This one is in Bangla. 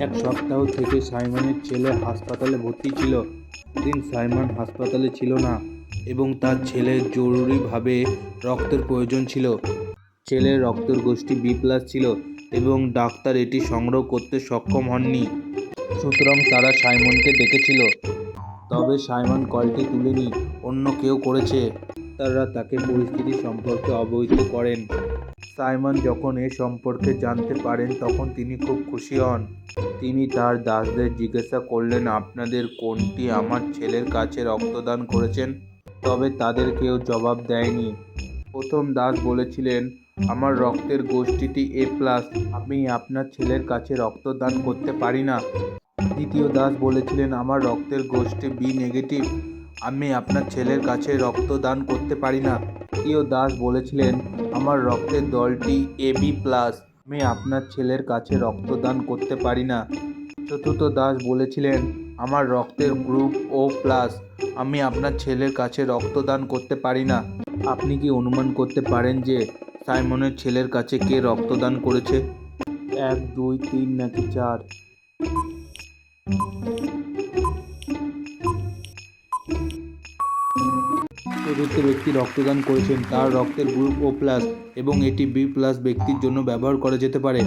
এক সপ্তাহ থেকে সাইমনের ছেলে হাসপাতালে ভর্তি ছিল। দিন সাইমন হাসপাতালে ছিল না এবং তার ছেলের জরুরিভাবে রক্তের প্রয়োজন ছিল। ছেলের রক্তের গোষ্ঠী বি+ ছিল এবং ডাক্তার এটি সংগ্রহ করতে সক্ষম হননি। সুতরাং তারা সাইমনকে ডেকেছিল, তবে সাইমন কলটি তুলেনি, অন্য কেউ করেছে। ডাক্তাররা তাকে পরিস্থিতি সম্পর্কে অবহিত করেন। সাইমন যখন এ সম্পর্কে জানতে পারেন তখন তিনি খুব খুশি হন। তিনি তার দাসদের জিজ্ঞাসা করলেন, আপনাদের কোনটি আমার ছেলের কাছে রক্তদান করেছেন? তবে তাদের কেউ জবাব দেয়নি। প্রথম দাস বলেছিলেন, আমার রক্তের গোষ্ঠীটি এ+, আমি আপনার ছেলের কাছে রক্তদান করতে পারি না। দ্বিতীয় দাস বলেছিলেন, আমার রক্তের গোষ্ঠী বি+, আমি আপনার ছেলের কাছে রক্তদান করতে পারি না। তৃতীয় দাস বলেছিলেন, আমার রক্তের দলটি AB+, আমি আপনার ছেলের কাছে রক্তদান করতে পারি না। চতুর্থ দাস বলেছিলেন, আমার রক্তের গ্রুপ O+, আমি আপনার ছেলের কাছে রক্তদান করতে পারি না। আপনি কি অনুমান করতে পারেন যে সাইমনের ছেলের কাছে কে রক্তদান করেছে? 1, 2, 3 নাকি 4? চতুর্থ ব্যক্তি রক্তদান করেছেন, তার রক্তের গ্রুপ O+ এবং এটি B+ ব্যক্তির জন্য ব্যবহার করা যেতে পারে।